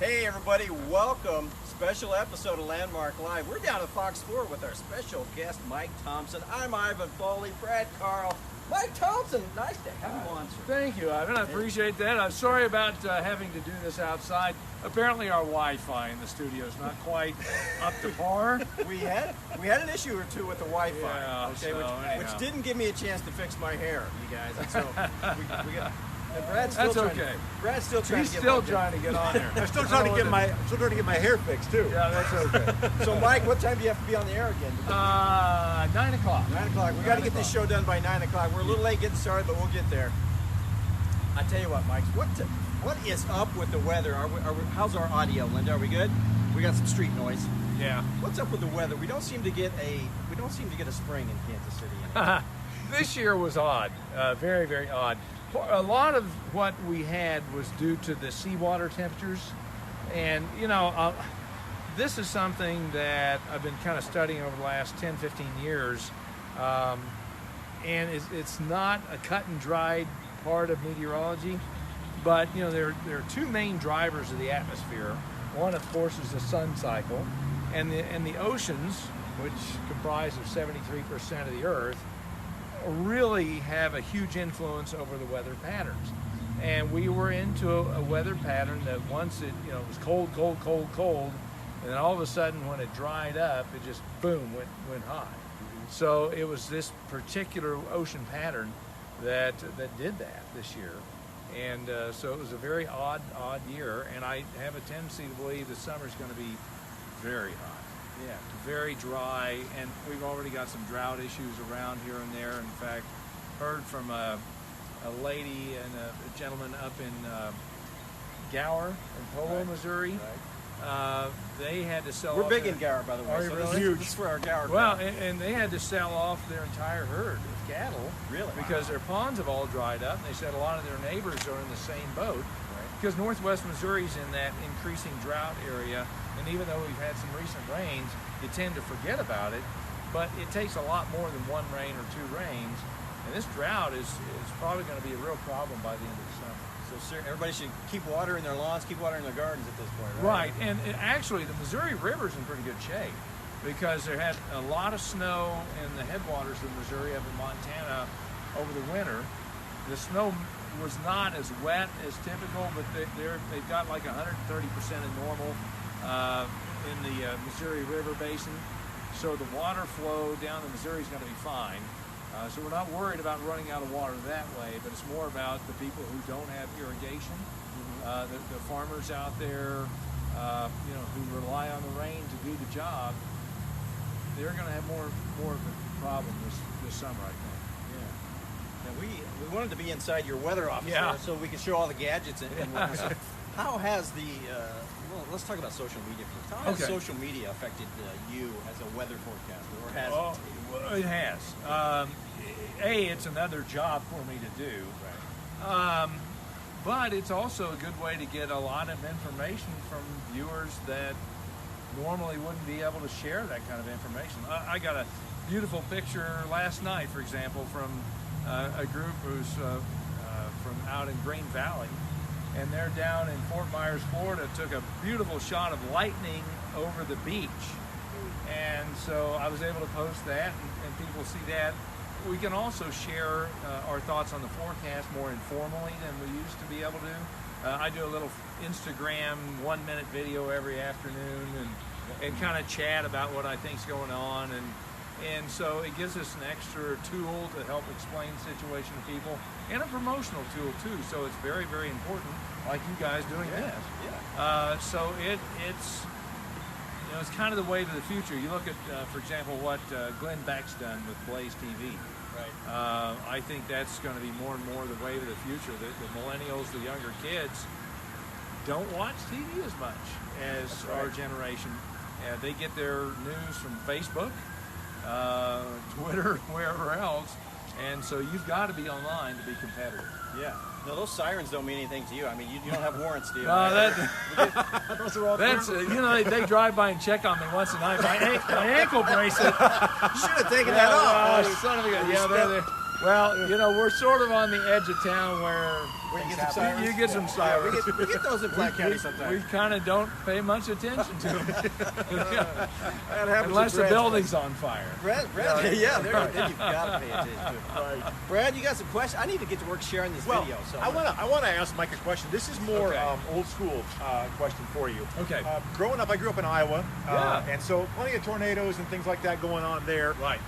Hey everybody, welcome. Special episode of Landmark Live. We're down at Fox 4 with our special guest, Mike Thompson. I'm Ivan Foley, Brad Carl. Mike Thompson, nice to have you on, sir. Thank you, Ivan. I appreciate that. I'm sorry about having to do this outside. Apparently our Wi-Fi in the studio is not quite up to par. We had an issue or two with the Wi-Fi, Yeah, okay, so which didn't give me a chance to fix my hair, you guys. And so we got. And Brad's That's still okay. Brad's still trying He's to get still my- trying to get on there. I'm still trying to get my hair fixed too. Yeah, that's okay. So Mike, what time do you have to be on the air again? 9 o'clock. 9 o'clock. We got to get this show done by 9 o'clock. We're a little late getting started, but we'll get there. I tell you what, Mike, what is up with the weather? How's our audio, Linda? Are we good? We got some street noise. Yeah. What's up with the weather? We don't seem to get a spring in Kansas City anymore. This year was odd, very, very odd. A lot of what we had was due to the seawater temperatures. And, this is something that I've been kind of studying over the last 10, 15 years. And it's not a cut and dried part of meteorology. But, there are two main drivers of the atmosphere. One, of course, is the sun cycle. And the oceans, which comprise of 73% of the Earth, really have a huge influence over the weather patterns. And we were into a weather pattern that once it was cold, and then all of a sudden when it dried up, it just boom went hot. So it was this particular ocean pattern that did that this year. And so it was a very odd year, and I have a tendency to believe the summer's going to be very hot. Yeah. Very dry, and we've already got some drought issues around here and there. In fact, heard from a lady and a gentleman up in Gower in Polo, Missouri. Right. They had to sell We're off big their, in Gower, by the way. Are you so really? This is for our Gower. Well, crowd. and they had to sell off their entire herd of cattle. Really? Because their ponds have all dried up, and they said a lot of their neighbors are in the same boat. Right. Because northwest Missouri's in that increasing drought area, and even though we've had some recent rains, you tend to forget about it, but it takes a lot more than one rain or two rains, and this drought is probably going to be a real problem by the end of the summer. So everybody should keep watering their lawns, keep watering their gardens at this point, Right, and actually the Missouri River's in pretty good shape because there had a lot of snow in the headwaters of Missouri up in Montana over the winter. The snow was not as wet as typical, but they've got like 130% of normal in the Missouri River basin. So the water flow down the Missouri is going to be fine. So we're not worried about running out of water that way, but it's more about the people who don't have irrigation, the farmers out there, who rely on the rain to do the job. They're going to have more of a problem this summer, I think. Now we wanted to be inside your weather office Yeah. so we could show all the gadgets and whatnot. So how has let's talk about social media first. How has Okay. social media affected you as a weather forecaster, or has it? Well, it has. It's another job for me to do. Right. But it's also a good way to get a lot of information from viewers that normally wouldn't be able to share that kind of information. I got a beautiful picture last night, for example, from a group who's from out in Green Valley, and they're down in Fort Myers, Florida, took a beautiful shot of lightning over the beach. And so I was able to post that, and people see that. We can also share our thoughts on the forecast more informally than we used to be able to. I do a little Instagram 1-minute video every afternoon and kind of chat about what I think's going on, and so it gives us an extra tool to help explain the situation to people, and a promotional tool too. So it's very, very important, like you guys doing this. Yeah. So it's it's kind of the way to the future. You look at, for example, what Glenn Beck's done with Blaze TV. Right. I think that's going to be more and more the way to the future. The millennials, the younger kids, don't watch TV as much as our generation. They get their news from Facebook, Twitter, wherever else. And so you've got to be online to be competitive. Yeah. No, those sirens don't mean anything to you. I mean, you don't have warrants, do you? Those are all That's they drive by and check on me once a night. My ankle bracelet. You should have taken that off. Son of a gun. Yeah, they're there. Well, we're sort of on the edge of town where We things get some happen. sirens. You get some Yeah, sirens. we get those in Platte County We sometimes. kind of don't pay much attention to them. That happens Unless at the Brad's building's place. on fire. Brad, yeah, then you've got to pay attention to it. Right. Brad, you got some questions? I need to get to work sharing this Well, video. So I want to ask Mike a question. This is more Okay. old school question for you. Okay. Growing up, I grew up in Iowa, Yeah. and so plenty of tornadoes and things like that going on there. Right.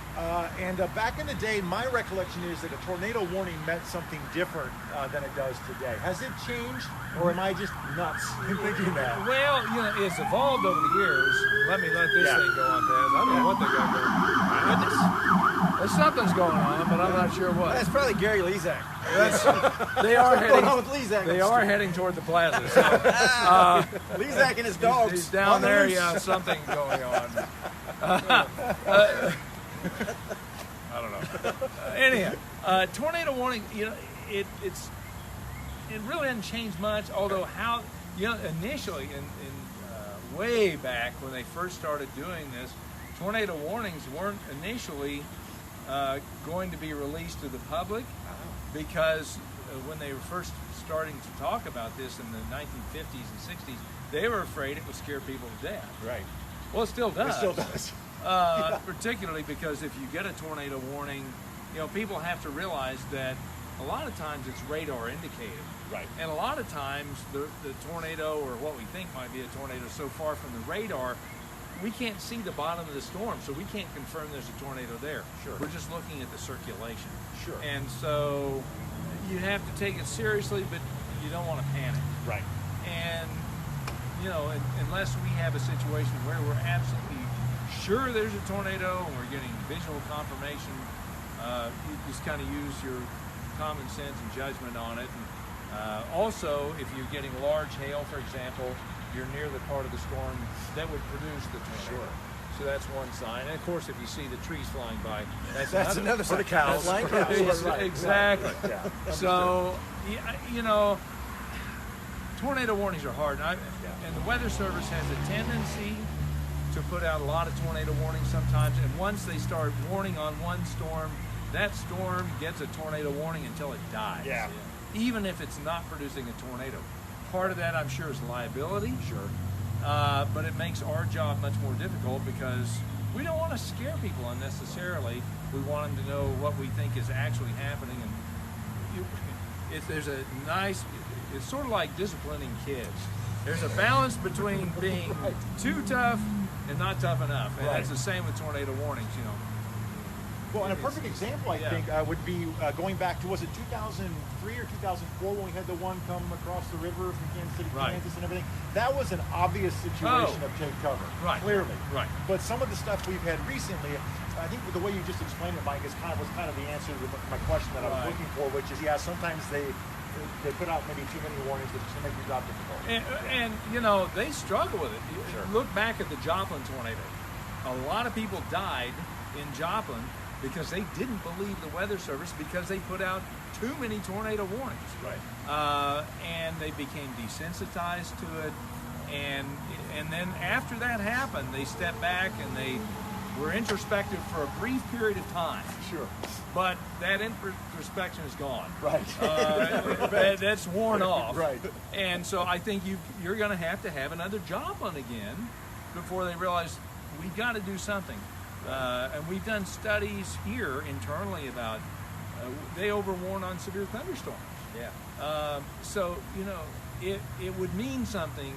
And back in the day, my recollection is that a tornado warning meant something different than it does today. Has it changed, or am I just nuts in thinking that? Well, you know, it's evolved over the years. Let this Yeah. thing go on, Taz. I don't know what they got going. goodness. Well, something's going on, but I'm not sure what. That's probably Gary Lezak. They are What's going on heading. with Lezak? They are heading toward the plaza. So, Lezak and his dogs. he's down on the there. loose. Yeah, something going on. I don't know. Anyhow, tornado warning. You know, it really hasn't changed much. Although initially in way back when they first started doing this, tornado warnings weren't initially going to be released to the public because when they were first starting to talk about this in the 1950s and 60s, they were afraid it would scare people to death. Right. Well, it still does. It still does. Particularly because if you get a tornado warning, you know, people have to realize that a lot of times it's radar indicated. Right. And a lot of times the tornado, or what we think might be a tornado, is so far from the radar, we can't see the bottom of the storm, so we can't confirm there's a tornado there. Sure. We're just looking at the circulation. Sure. And so you have to take it seriously, but you don't want to panic. Right. And, you know, unless we have a situation where we're absolutely sure there's a tornado and we're getting visual confirmation, you just kind of use your common sense and judgment on it. And, also, if you're getting large hail, for example, you're near the part of the storm that would produce the tornado. Sure. So that's one sign. And of course, if you see the trees flying by, That's another For the sign. cows. Flying For the cows. cows. Right. Exactly. Right. Yeah. So, you know, tornado warnings are hard. And the Weather Service has a tendency to put out a lot of tornado warnings sometimes. And once they start warning on one storm, that storm gets a tornado warning until it dies. Yeah. Even if it's not producing a tornado. Part of that, I'm sure, is liability. Sure. But it makes our job much more difficult because we don't want to scare people unnecessarily. We want them to know what we think is actually happening. And it's sort of like disciplining kids. There's a balance between being too tough and not tough enough. And Right. that's the same with tornado warnings, you know. Well, and a perfect example, I Yeah. think, would be going back to, was it 2003 or 2004 when we had the one come across the river from Kansas City, Right. Kansas and everything? That was an obvious situation of take cover, Right. clearly. Right. But some of the stuff we've had recently, I think the way you just explained it, Mike, was kind of the answer to my question that I was Right. looking for, which is, yeah, sometimes they put out maybe too many warnings that just make your job difficult. And you know, they struggle with it. Sure. Look back at the Joplin tornado. A lot of people died in Joplin because they didn't believe the Weather Service because they put out too many tornado warnings. Right. And they became desensitized to it. And then after that happened, they stepped back and they were introspective for a brief period of time. Sure. But that introspection is gone. Right. That's worn off. Right. And so I think you're going to have another Joplin again before they realize we got to do something. And we've done studies here internally about they overwarn on severe thunderstorms. Yeah. So you know it would mean something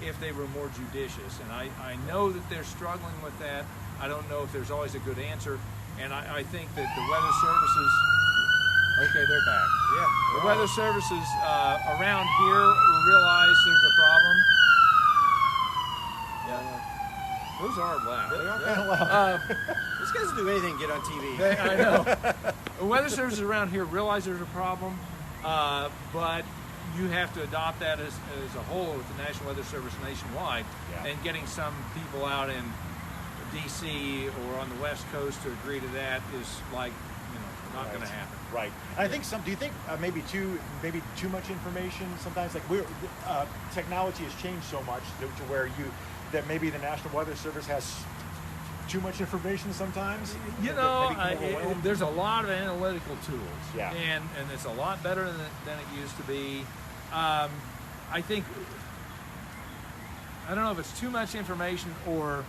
if they were more judicious. And I know that they're struggling with that. I don't know if there's always a good answer. And I think that the weather services, okay, they're back. Yeah. The weather services around here realize there's a problem. Yeah. Those are loud. They are kind of loud. These guys will do anything to get on TV. I know. The weather services around here realize there's a problem, but you have to adopt that as a whole with the National Weather Service nationwide. Yeah. And getting some people out in D.C. or on the West Coast to agree to that is like, you know, not going to happen. Right. And I think do you think maybe too much information sometimes, like technology has changed so much to where that maybe the National Weather Service has too much information sometimes? You know, Maybe overwhelmed? there's a lot of analytical tools, Yeah. and it's a lot better than it used to be. I think, I don't know if it's too much information or,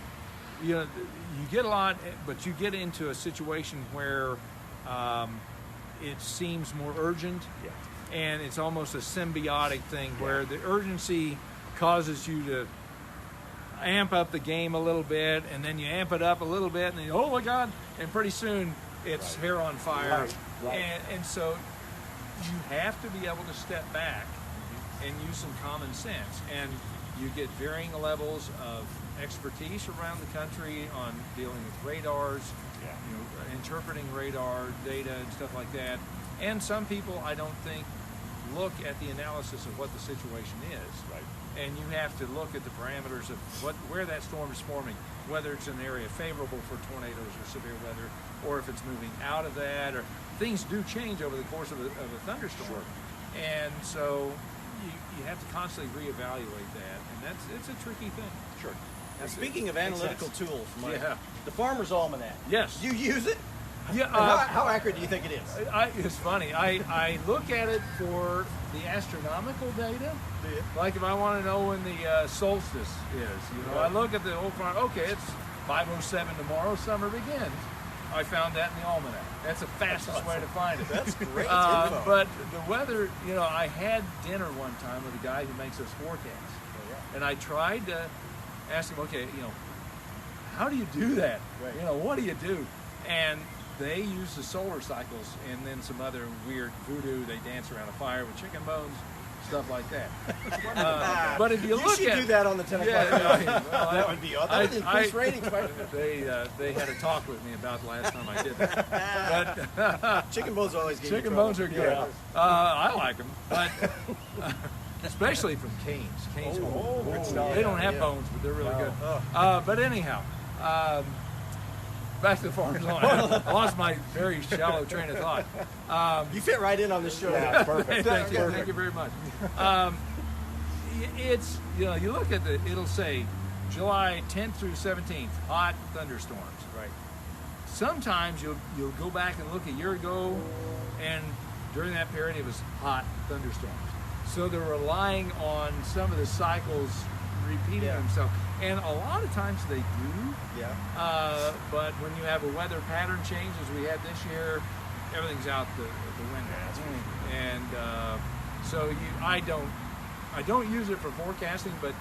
you know, you get a lot, but you get into a situation where it seems more urgent, Yeah. and it's almost a symbiotic thing where the urgency causes you to amp up the game a little bit, and then you amp it up a little bit, and then, oh my God, and pretty soon it's hair on fire. Right. And so you have to be able to step back and use some common sense. And you get varying levels of expertise around the country on dealing with radars, Yeah. you know, interpreting radar data and stuff like that. And some people, I don't think, look at the analysis of what the situation is. Right. And you have to look at the parameters of where that storm is forming, whether it's an area favorable for tornadoes or severe weather, or if it's moving out of that, or things do change over the course of a thunderstorm. Sure. And so you have to constantly reevaluate that, and it's a tricky thing. Sure. Now, speaking of analytical tools, Mike, Yeah. the Farmer's Almanac. Yes. Do you use it? Yeah. And how accurate do you think it is? It's funny. I look at it for the astronomical data. Do you? Like if I want to know when the solstice is, you know, I look at the old farm. Okay, it's 5:07 tomorrow. Summer begins. I found that in the almanac. That's the fastest way to find it. That's great info. But the weather, you know, I had dinner one time with a guy who makes us forecasts, and I tried to ask him, okay, you know, how do you do that? Right. You know, what do you do? And they use the solar cycles and then some other weird voodoo. They dance around a fire with chicken bones, stuff like that. But if you look should at do that on the 10 o'clock. well, That would be awesome. That would increase ratings. Right? they had a talk with me about the last time I did that. But Chicken bones always give you chicken trouble. bones are good. Yeah. I like them, but especially from Cane's. Cane's, good stuff. they don't have Yeah. bones, but they're really No. good. But anyhow, back to the farmer's almanac. I lost my very shallow train of thought. You fit right in on this show. Yeah, perfect. Thank you very much. It's, you know, you look at it'll say July 10th through 17th, hot thunderstorms. Right. Sometimes you'll go back and look a year ago, and during that period it was hot thunderstorms. So they're relying on some of the cycles repeating Yeah. themselves, and a lot of times they do. Yeah. But when you have a weather pattern change, as we had this year, everything's out the window. And so I don't use it for forecasting, but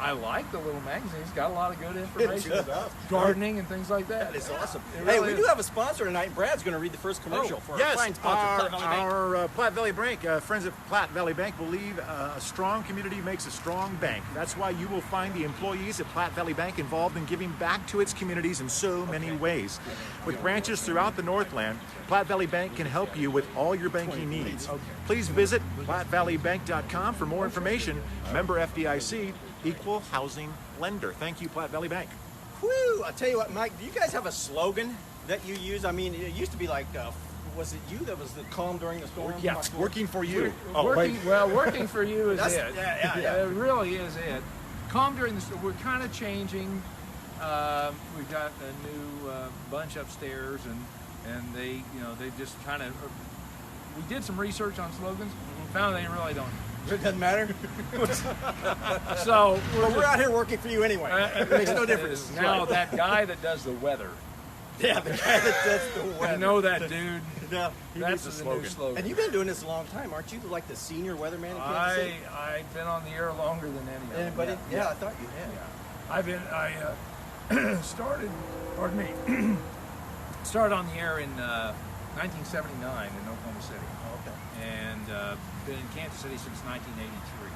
I like the little magazine. It's got a lot of good information, It does. gardening and things like that. That is awesome. It Hey, really we is. do have a sponsor tonight, and Brad's going to read the first commercial for our fine sponsor, Platte Valley Bank. our Platte Valley Bank, friends at Platte Valley Bank believe a strong community makes a strong bank. That's why you will find the employees at Platte Valley Bank involved in giving back to its communities in so many ways. With branches throughout the Northland, Platte Valley Bank can help you with all your banking needs. Please visit PlatteValleyBank.com for more information. Member FDIC, equal housing lender. Thank you, Platte Valley Bank. Whew, I tell you what, Mike, do you guys have a slogan that you use? I mean, it used to be like, was it you that was the calm during the storm? Yeah, working for you. Working for you is That's- it. yeah. It really is it. Calm during the storm. We're kind of changing. We've got a new bunch upstairs, and they, you know, they just kind of. We did some research on slogans. Found they really don't. It doesn't matter. So Well, we're out here working for you anyway. It makes no difference. Now that guy that does the weather, Yeah, the guy that does the you weather. know that dude. Yeah. That's needs a the new slogan. slogan. And you've been doing this a long time, aren't you? Like the senior weatherman in Kansas City? I've been on the air longer than any of them. Yeah, I thought you had. I started, pardon me, started on the air in 1979 in Oklahoma City, Oh, okay. and been in Kansas City since 1983.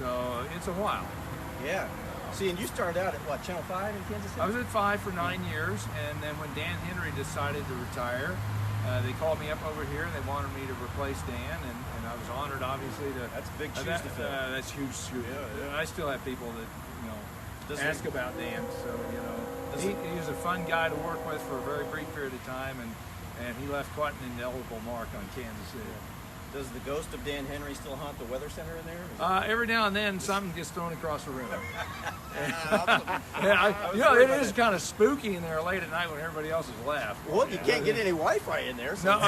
So it's a while. Yeah. See, and you started out at what, Channel 5 in Kansas City? I was at 5 for 9 years, and then when Dan Henry decided to retire, they called me up over here. They wanted me to replace Dan, and I was honored, obviously, to. That's big shoes to fill. That's huge shoes. I still have people that ask about Dan. So he was a fun guy to work with for a very brief period of time, and he left quite an indelible mark on Kansas City. Does the ghost of Dan Henry still haunt the weather center in there? Every now and then, something gets thrown across the room. It is kind of spooky in there late at night when everybody else has left. Well, you can't get any Wi-Fi in there. So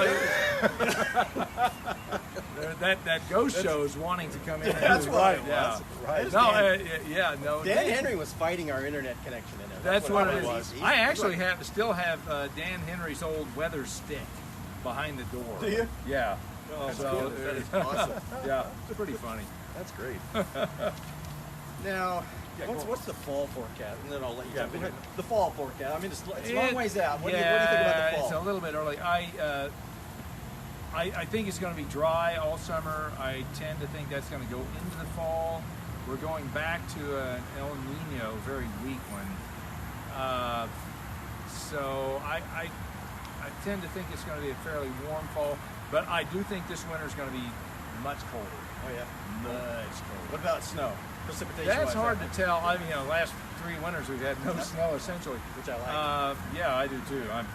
that ghost show is wanting to come in. That's right. Yeah. Right. No. Dan Henry was fighting our internet connection in there. That's what it was. is. I actually still have Dan Henry's old weather stick behind the door. Do you? Yeah. Oh, that's cool. That is awesome. Yeah, it's pretty funny. That's great. Now, what's the fall forecast? And then I'll let you jump in. The fall forecast. I mean, it's a long ways out. What do you think about the fall? It's a little bit early. I think it's going to be dry all summer. I tend to think that's going to go into the fall. We're going back to an El Nino, very weak one. So I tend to think it's going to be a fairly warm fall, but I do think this winter is going to be much colder. Oh yeah, much colder. What about snow? Precipitation. That's hard to tell. I mean, last 3 winters we've had no snow essentially, which I like. Yeah, I do too. I'm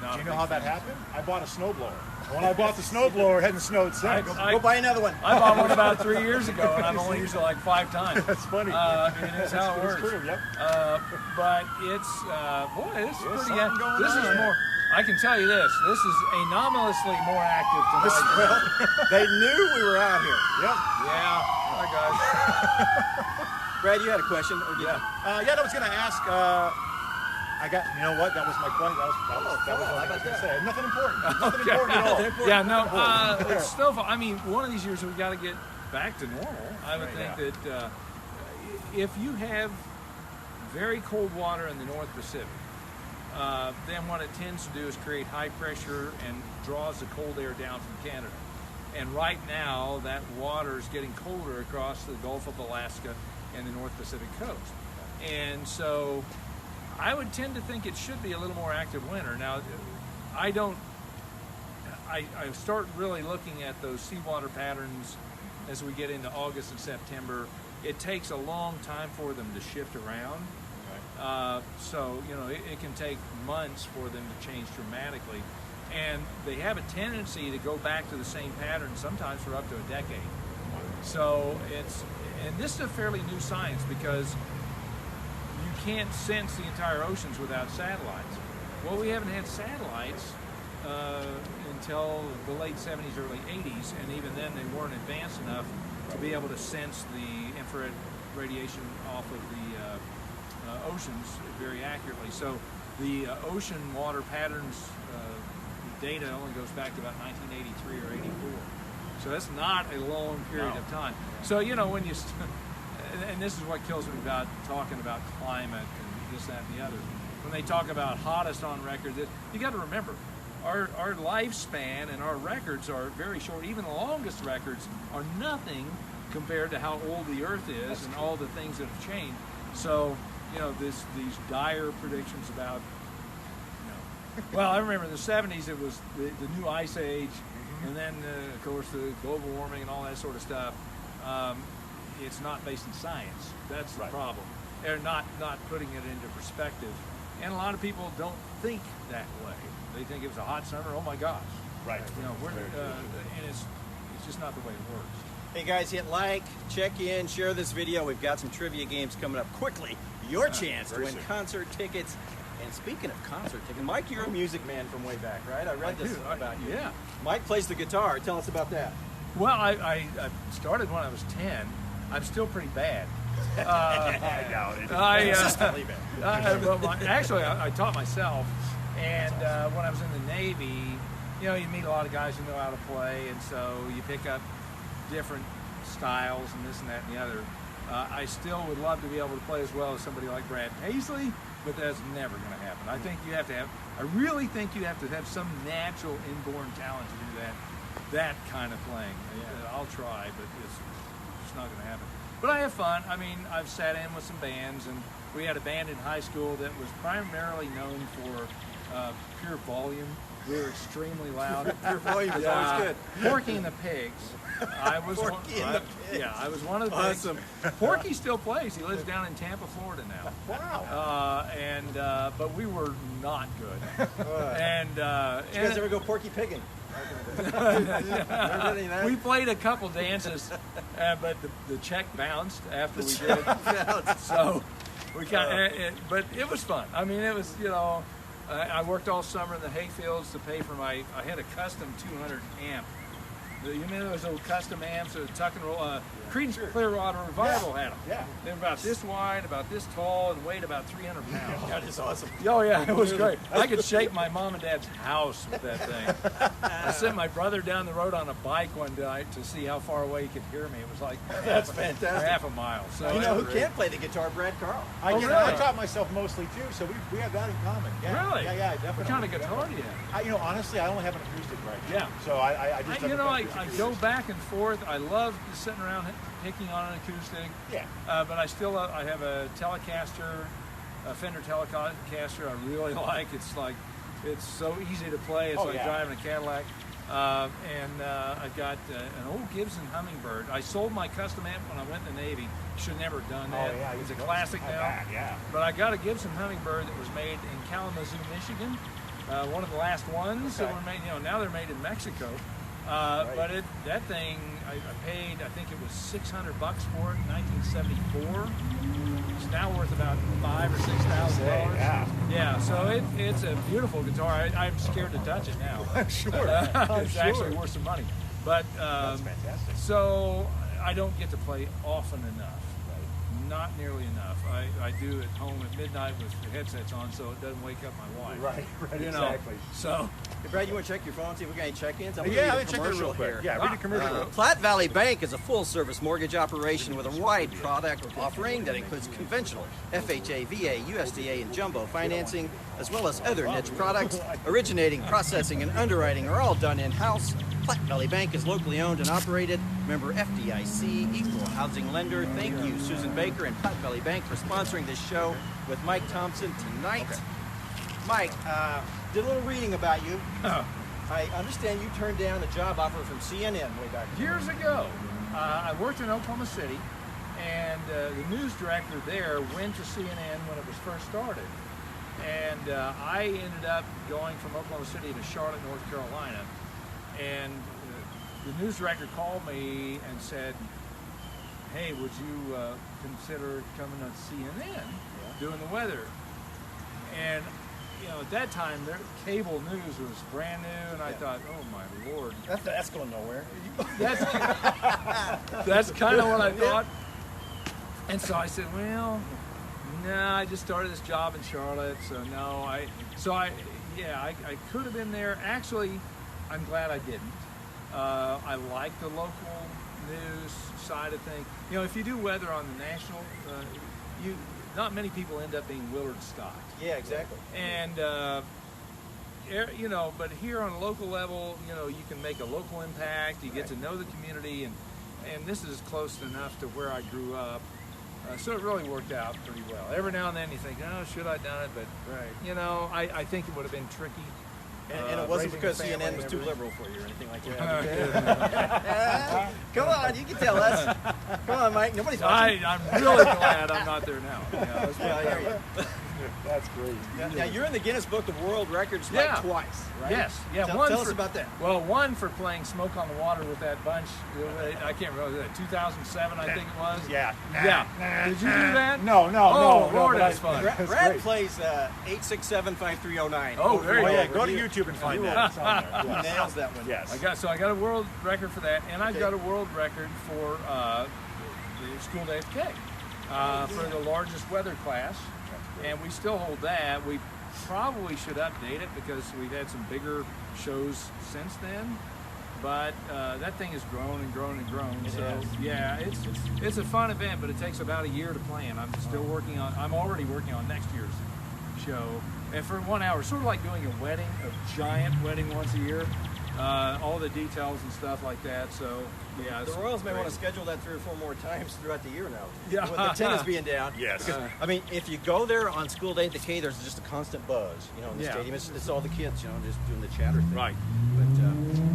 not. Do you know how that happened? I bought a snowblower. When I bought the snowblower, it hadn't snowed since. Go buy another one. I bought one about 3 years ago, and I've only used it like 5 times. That's funny. It is how it works. It's true, yep. But it's this is pretty. This is on. more. I can tell you this. This is anomalously more active tonight. Well, they knew we were out here. Yep. Yeah. Hi guys. Brad, you had a question? Or Yeah, I was going to ask. I got. You know what? That was my question. That was what I was going to say. Nothing important. Nothing important at all. Yeah. No. It's still. I mean, one of these years we've got to get back to normal. I would think that if you have very cold water in the North Pacific. Then what it tends to do is create high pressure and draws the cold air down from Canada. And right now, that water is getting colder across the Gulf of Alaska and the North Pacific coast. And so I would tend to think it should be a little more active winter. Now, I start really looking at those seawater patterns as we get into August and September. It takes a long time for them to shift around. So, it can take months for them to change dramatically. And they have a tendency to go back to the same pattern sometimes for up to a decade. So and this is a fairly new science because you can't sense the entire oceans without satellites. Well, we haven't had satellites until the late 70s, early 80s, and even then they weren't advanced enough to be able to sense the infrared radiation off of the oceans very accurately. So the ocean water patterns data only goes back to about 1983 or 84. So that's not a long period of time. So, when you, and this is what kills me about talking about climate and this, that, and the other. When they talk about hottest on record, you got to remember, our lifespan and our records are very short. Even the longest records are nothing compared to how old the Earth is and all the things that have changed. So, these dire predictions about, well, I remember in the 70s it was the new ice age, and then, of course, the global warming and all that sort of stuff. It's not based in science. That's the problem. They're not putting it into perspective. And a lot of people don't think that way. They think it was a hot summer, oh my gosh. Right. And it's just not the way it works. Hey guys, hit like, check in, share this video. We've got some trivia games coming up quickly. Your chance to win concert tickets. And speaking of concert tickets, Mike, you're a music man from way back, right? I read this about you. Yeah. Mike plays the guitar. Tell us about that. Well, I started when I was 10. I'm still pretty bad. I doubt it. Consistently bad. Actually, I taught myself. And when I was in the Navy, you meet a lot of guys who know how to play. And so you pick up different styles and this and that and the other. I still would love to be able to play as well as somebody like Brad Paisley, but that's never going to happen. I really think you have to have some natural inborn talent to do that kind of playing. I'll try, but it's just not going to happen. But I have fun. I mean, I've sat in with some bands, and we had a band in high school that was primarily known for pure volume. We were extremely loud. Pure volume is always good. Porky and the Pigs. I was Porky and the Pigs. Yeah, I was one of the pigs. Awesome. Porky still plays. He lives down in Tampa, Florida now. Wow. But we were not good. Did you guys ever go Porky Piggin'? Never did any of that? We played a couple dances, but the check bounced after we did. So we but it was fun. I mean, it was, I worked all summer in the hay fields to pay for I had a custom 200 amp. You remember those old custom amps, tuck and roll? Creedence Clearwater Revival had them. Yeah. They were about this wide, about this tall, and weighed about 300 pounds. That is awesome. Oh yeah, it was great. I could shake my mom and dad's house with that thing. I sent my brother down the road on a bike one night to see how far away he could hear me. It was like That's fantastic. half a mile. So You know who can play the guitar? Brad Carl. I really? taught myself mostly too, so we have that in common. Yeah. Really? Yeah, definitely. What kind of guitar do you have? Honestly, I only have an acoustic right now. Yeah. So I just I go back and forth. I love sitting around picking on an acoustic. Yeah. But I still I have a Telecaster, a Fender Telecaster. I really like. It's so easy to play. It's driving a Cadillac. I've got an old Gibson Hummingbird. I sold my custom amp when I went in the Navy. Should never have done that. Oh, yeah, It's a classic now. Yeah. But I got a Gibson Hummingbird that was made in Kalamazoo, Michigan. One of the last ones that were made. Now they're made in Mexico. But that thing, I paid, I think it was $600 for it in 1974. It's now worth about $5,000 or $6,000. Yeah, so it's a beautiful guitar. I'm scared to touch it now. I'm sure. It's actually worth some money. But That's fantastic. so I don't get to play often enough. Not nearly enough. I do at home at midnight with the headsets on, so it doesn't wake up my wife. Right, You know, exactly. So Hey, Brad, you want to check your phone, see if we got any check-ins? I'm Yeah, gonna let me check that real quick. here. Yeah, read the commercial. Platte Valley Bank is a full-service mortgage operation with a wide product offering that includes conventional FHA, VA, USDA, and jumbo financing, as well as other niche products. Originating, processing, and underwriting are all done in-house. Platte Valley Bank is locally owned and operated. Member FDIC, equal housing lender. Thank you, Susan Baker and Platte Valley Bank, for sponsoring this show with Mike Thompson tonight. Mike, did a little reading about you. I understand you turned down a job offer from CNN way back then. years ago, I worked in Oklahoma City, and the news director there went to CNN when it was first started. And I ended up going from Oklahoma City to Charlotte, North Carolina. And the news director called me and said, hey, would you consider coming on CNN doing the weather? And at that time, cable news was brand new, and I thought, oh my Lord. That's going nowhere. That's kind of what I thought. And so I said, well, no, I just started this job in Charlotte, so no. I could have been there. Actually, I'm glad I didn't. I like the local news side of things. If you do weather on the national, not many people end up being Willard stocked. Yeah, exactly. And but here on a local level, you can make a local impact. You get to know the community, and this is close enough to where I grew up. So it really worked out pretty well. Every now and then you think, oh, should I have done it? But I think it would have been tricky. And it wasn't because CNN was too liberal for you or anything like that. Come on, you can tell us. Come on, Mike. Nobody's watching. I'm really glad I'm not there now. Yeah, I hear you. That's great. Now, you're in the Guinness Book of World Records twice, right? Yes. Yeah. Tell us about that. Well, one for playing Smoke on the Water with that bunch. I can't remember. 2007, I think it was. Yeah. Yeah. Did you do that? No. Oh, Lord, that's fun. Brad plays 867-5309. Oh, very good. Yeah, go to YouTube and find that. It's on there. He Yes. nails that one. Yes. I got a world record for that, and I've got a world record for the school day of K for the largest weather class. And we still hold that. We probably should update it because we've had some bigger shows since then. But that thing has grown and grown and grown. It's a fun event, but it takes about a year to plan. I'm already working on next year's show. And for 1 hour, sort of like doing a wedding, a giant wedding once a year. All the details and stuff like that. So the Royals may want to schedule that 3 or 4 more times throughout the year now. Yeah. With the tennis being down. Yes. Because, if you go there on school day at the K, there's just a constant buzz. In the stadium, it's all the kids, just doing the chatter thing. Right. But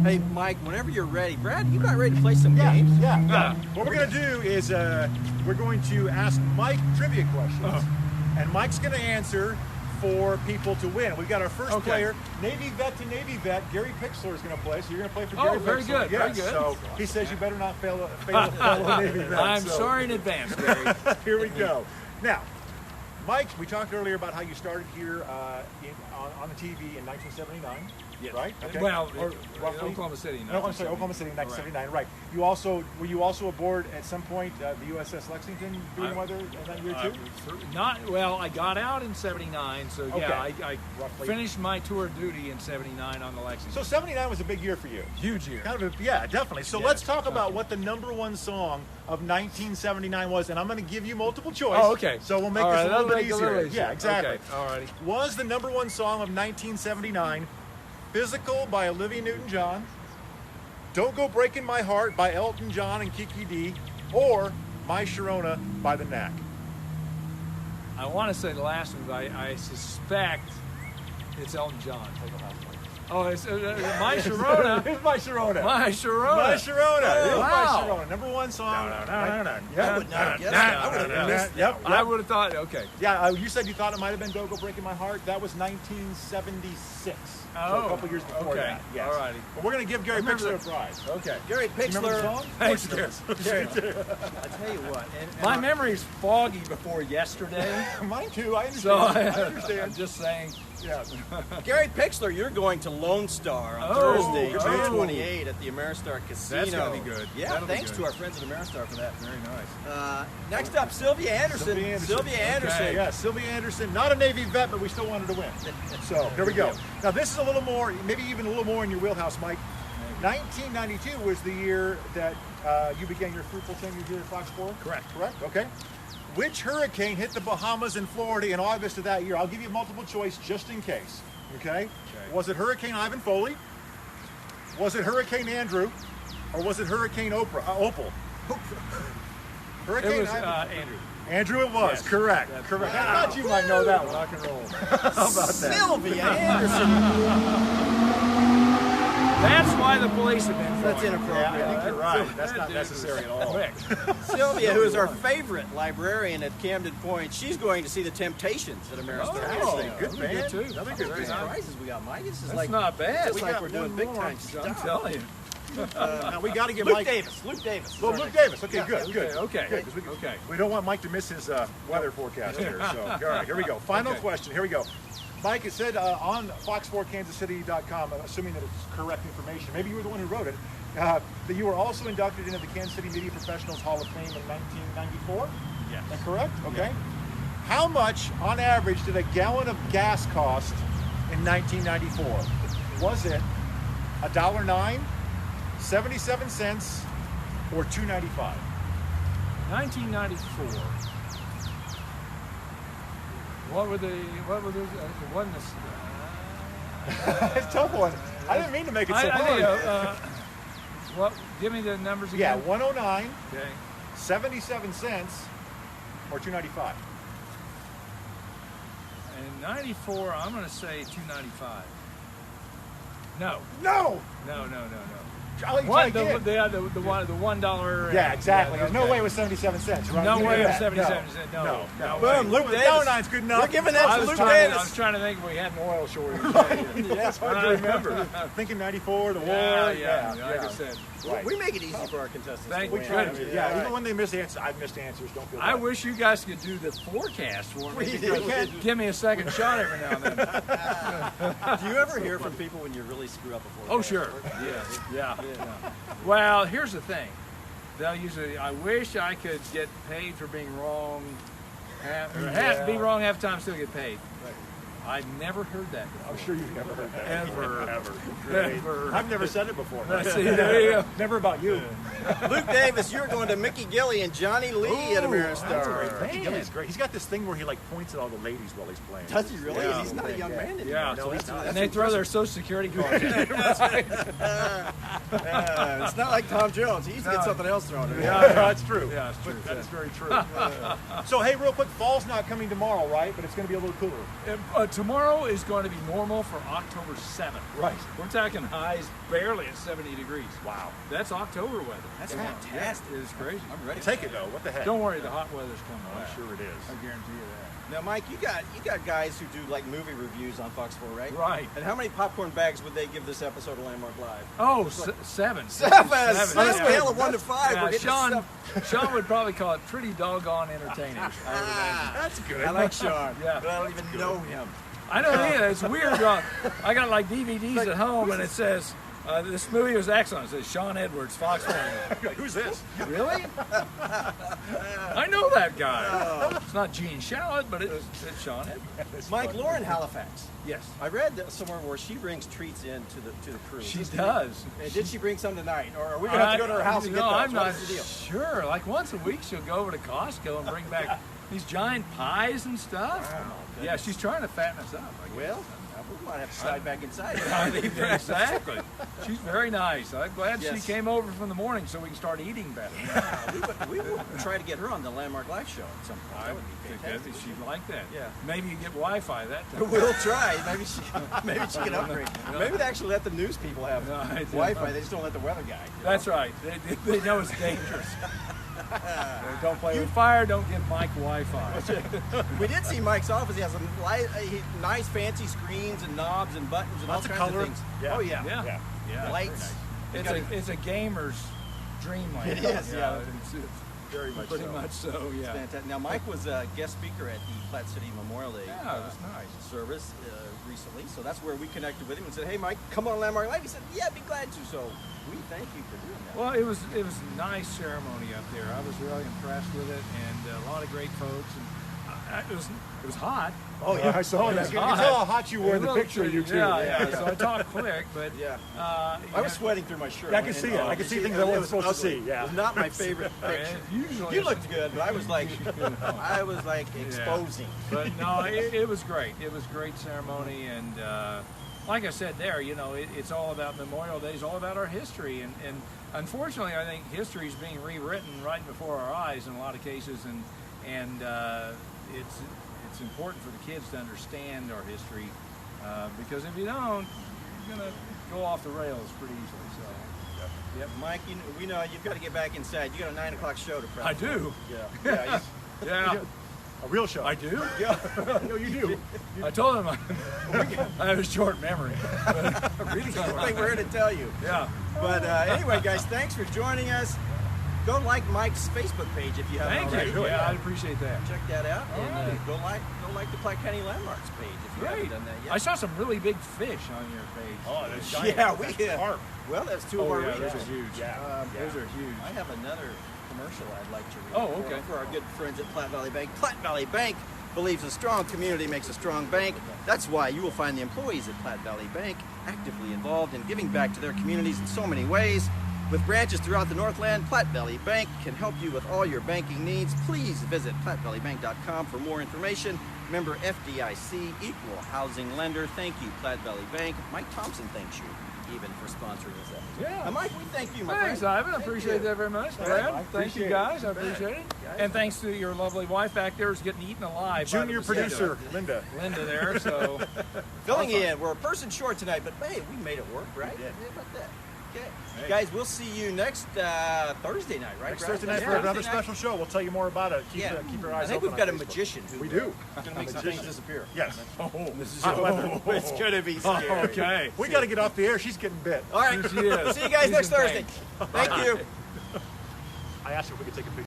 hey, Mike, whenever you're ready, Brad, you got ready to play some games? Yeah. What we're going to do is we're going to ask Mike trivia questions. And Mike's going to answer for people to win. We've got our first Okay. player, Navy vet to Navy vet. Gary Pixler is going to play, so you're going to play for Oh, Gary very Pixler. good, very Yes, good. So he says you better not fail a fellow Navy vet. I'm so sorry in advance, Gary. Here we go. Now, Mike, we talked earlier about how you started here on the TV in 1979. Yes. Right? Okay. Well, Or in roughly? Oklahoma City. No, I'm sorry, Oklahoma City, 1979. Right. You also were you also aboard at some point the USS Lexington doing weather in that year too? Not well. I got out in '79, so Okay. yeah, I Roughly. finished my tour of duty in '79 on the Lexington. So 79 was a big year for you. Huge year. Kind of a, yeah, definitely. So Yeah, let's talk about okay. what the number one song of 1979 was, and I'm going to give you multiple choice. Oh, okay. So we'll make All this right, a little that'll bit make it a easier. little easier. Yeah, exactly. Okay, alrighty. Was the number one song of 1979 "Physical" by Olivia Newton-John, "Don't Go Breaking My Heart" by Elton John and Kiki D, or "My Sharona" by The Knack? I want to say the last one, but I suspect it's Elton John. Oh, it's My Sharona. Here's "My Sharona." My Sharona. My Sharona. Here's Wow. "My Sharona." Number one song. I would not have guessed that. I would have missed that. Yep. I would have thought, okay. Yeah, you said you thought it might have been "Don't Go Breaking My Heart." That was 1976. So a Oh, couple years before okay. that. Yes. Alrighty. But we're going to give Gary remember Pixler a that. prize. Okay. Gary Do you remember the Pixler. song? Thanks, Gary. Gary, I tell you what. And My memory's foggy before yesterday, Mine too. I understand. so I I'm understand. just saying. Yeah. Gary Pixler, you're going to Lone Star on Oh, Thursday, oh. June 28 at the Ameristar Casino. That's gonna be good. Yeah, That'll be thanks good. to our friends at Ameristar for that. Very nice. Next up, Sylvia Anderson. Sylvia Anderson. Okay. Yeah, Sylvia Anderson. Not a Navy vet, but we still wanted to win. So here we go. Now this is a little more, maybe even a little more in your wheelhouse, Mike. 1992 was the year that you began your fruitful tenure here at Fox 4? Correct. Correct? Okay. Which hurricane hit the Bahamas and Florida in August of that year? I'll give you multiple choice just in case. Okay? Was it Hurricane Ivan Foley? Was it Hurricane Andrew? Or was it Hurricane Opal? Hurricane It was Ivan. Andrew. Andrew it was. Yes. Correct. That's Correct. right. I thought you might know that one. Rock and roll. How about that? Sylvia Anderson. That's why the police have been. That's Yeah, inappropriate. I think you're right. That's That not dude necessary at was all. quick. Sylvia, who is our favorite librarian at Camden Point, she's going to see the Temptations at Ameristar. Oh, Casino. good that'd be band. too. Another Look good at Very these band. nice. prizes we got, Mike. This is That's like not bad. It's like got we're doing one big more. time I'm stuff. telling you. Now we got to get Luke Mike. Davis. Luke Davis. Well, Luke Davis. Okay, good, good. Okay. Good, 'cause we, Okay. we don't want Mike to miss his weather forecast here. So, all right, here we go. Final Okay. question. Here we go. Mike, it said on fox4kansascity.com, assuming that it's correct information, maybe you were the one who wrote it, that you were also inducted into the Kansas City Media Professionals Hall of Fame in 1994? Yes. Is that correct? Okay. How much, on average, did a gallon of gas cost in 1994? Was it $1.09, 77 cents, or $2.95? 1994. What were the? It wasn't It's a tough one. I didn't mean to make it so hard. What? Give me the numbers Yeah, again. 109, Okay. 77 cents, or $2.95. And 94. I'm going to say 295. No. No! No. I'll try What? again. The $1. Yeah, exactly. There's no okay. way it was 77 cents, right? No You way knew it was that. 77 cents. No. No. No. Boom, Luke Davis. $1.09's good enough. We're giving that I to was, Luke trying, I Davis. was trying to think if we had an oil shortage. Yeah, it's hard to remember. Thinking 94, the war. Yeah, like I said. Right. We make it easy for our contestants. Thank to you. win. Good. I mean, Yeah, right. even when they miss answers, I've missed answers. Don't feel bad. I wish you guys could do the forecast for me. We because did. Give me a second shot every now and then. Do you ever hear from people when you really screw up a forecast? Oh, sure. Yeah. Well, here's the thing. They'll usually, I wish I could get paid for being wrong, be wrong half the time, still get paid. I've never heard that before. I'm sure you've never heard that. Ever. Ever. I've never said it before. See, there you go. Never about you. Luke Davis, you're going to Mickey Gilly and Johnny Lee at Ameristar. Mickey Gilly's great. He's got this thing where he like points at all the ladies while he's playing. Does he really? Yeah. He's not a young man anymore. Yeah. No, he's not. And they throw their social security cards in. It's not like Tom Jones. He used to get something else thrown in. Yeah, that's true. Yeah, it's true. That is very true. So, hey, real quick, fall's not coming tomorrow, right? But it's going to be a little cooler. Tomorrow is going to be normal for October 7th. Right. We're talking highs barely at 70 degrees. Wow. That's October weather. That's Yeah. fantastic. It is crazy. I'm ready. Take it though. What the heck? Don't worry, the hot weather's coming. I'm sure it is. I guarantee you that. Now, Mike, you got guys who do like movie reviews on Fox 4, right? Right. And how many popcorn bags would they give this episode of Landmark Live? Oh, seven. Seven. On a Yeah. scale of 1 to 5. Yeah, we're getting Sean would probably call it pretty doggone entertaining. That's good. I like Sean. Yeah. But I don't even know him. I know either. It's weird. I got like DVDs at home, and it says this movie was excellent. It says Sean Edwards, Fox 4. Who's this? Really? I know that guy. It's not Gene Shalit, but it's Sean Edwards. Mike, Lauren Halifax. Yes, I read that somewhere where she brings treats in to the crew. she does. And did she bring some tonight, or are we gonna have to go to her house and get No, those? I'm What not is the deal? sure. Like once a week, she'll go over to Costco and bring back these giant pies and stuff. Wow. Yeah, she's trying to fatten us up. I guess. Well, we might have to slide back inside. Exactly. She's very nice. I'm glad Yes. she came over from the morning so we can start eating better. We will try to get her on the Landmark Live show at some point. I That would be think fantastic. she'd like that. Yeah. Maybe you get Wi-Fi that time. We'll try. Maybe she can upgrade. No. Maybe they actually let the news people have No, I don't Wi-Fi. know. They just don't let the weather guy. That's right. They know it's dangerous. Don't play with fire. Don't give Mike Wi-Fi. We did see Mike's office. He has some nice, fancy screens and knobs and buttons and Lots all of kinds color. of things. Yeah. Oh yeah. Yeah. Yeah. Lights. It's a gamer's dreamland. It is, yeah. It's Very much pretty so. much so. Yeah. Fantastic. Now, Mike was a guest speaker at the Platte City Memorial Day Yeah, it was nice. service recently, so that's where we connected with him and said, "Hey, Mike, come on Landmark Live." He said, "Yeah, I'd be glad to." So we thank you for doing that. Well, it was a nice ceremony up there. I was really impressed with it, and a lot of great folks. And it was hot. Oh yeah, I saw It that. was You hot. saw how hot you were in the It picture. was- You too. Yeah. So I talked quick, but Yeah. I I was sweating through my shirt. Yeah, I could see it. I could see things I wasn't supposed to see. Yeah. It was not my favorite picture. Usually You looked good, but I was like exposing. But no, it was great. It was a great ceremony, and like I said there, it's all about Memorial Day. It's all about our history, and unfortunately, I think history is being rewritten right before our eyes in a lot of cases, and it's important for the kids to understand our history, because if you don't, you're gonna go off the rails pretty easily. So, yep. Mike, we know you've got to get back inside. You got a 9 o'clock show to prep. I do. Yeah. Yeah, A real show. I do. No, you do. I told him I have a short memory. Really, something we're here to tell you. Yeah. But anyway, guys, thanks for joining us. Go like Mike's Facebook page if you haven't Thank already. you. Yeah, I'd appreciate that. Check that out, and right. go like the Platte County Landmarks page if you Great. haven't done that yet. I saw some really big fish on your page. Oh, there's Yeah, giant carp. Well, that's two of our yeah, readers. those are huge. Yeah. Those are huge. I have another commercial I'd like to read. Oh, okay. For our good friends at Platte Valley Bank. Platte Valley Bank believes a strong community makes a strong bank. That's why you will find the employees at Platte Valley Bank actively involved in giving back to their communities in so many ways. With branches throughout the Northland, Platte Valley Bank can help you with all your banking needs. Please visit PlatteValleyBank.com for more information. Member FDIC, equal housing lender. Thank you, Platte Valley Bank. Mike Thompson thanks you even for sponsoring this episode. Yeah. Mike, we thank you, my Thanks, friend. Ivan. I appreciate that very much. All right, Brad, I thank you appreciate it. guys. I You bet. appreciate it. Guys. And thanks to your lovely wife back there who's getting eaten alive. by the Junior mosquito. producer, Linda. Linda there. So Filling in. We're a person short tonight, but hey, we made it work, right? We did. How about that? Okay. Hey. Guys, we'll see you next Thursday night, right? Next Brad? Thursday night for Yeah. another Thursday night? special show. We'll tell you more about it. Keep your eyes I think open we've got a on Facebook. magician who We do. is going to make some things disappear. Yes. This is Hot weather. it's going to be scary. okay. We got to get off the air. She's getting bit. All right. She is. See you guys She's next in Thursday. pain. Thank you. I asked her if we could take a picture.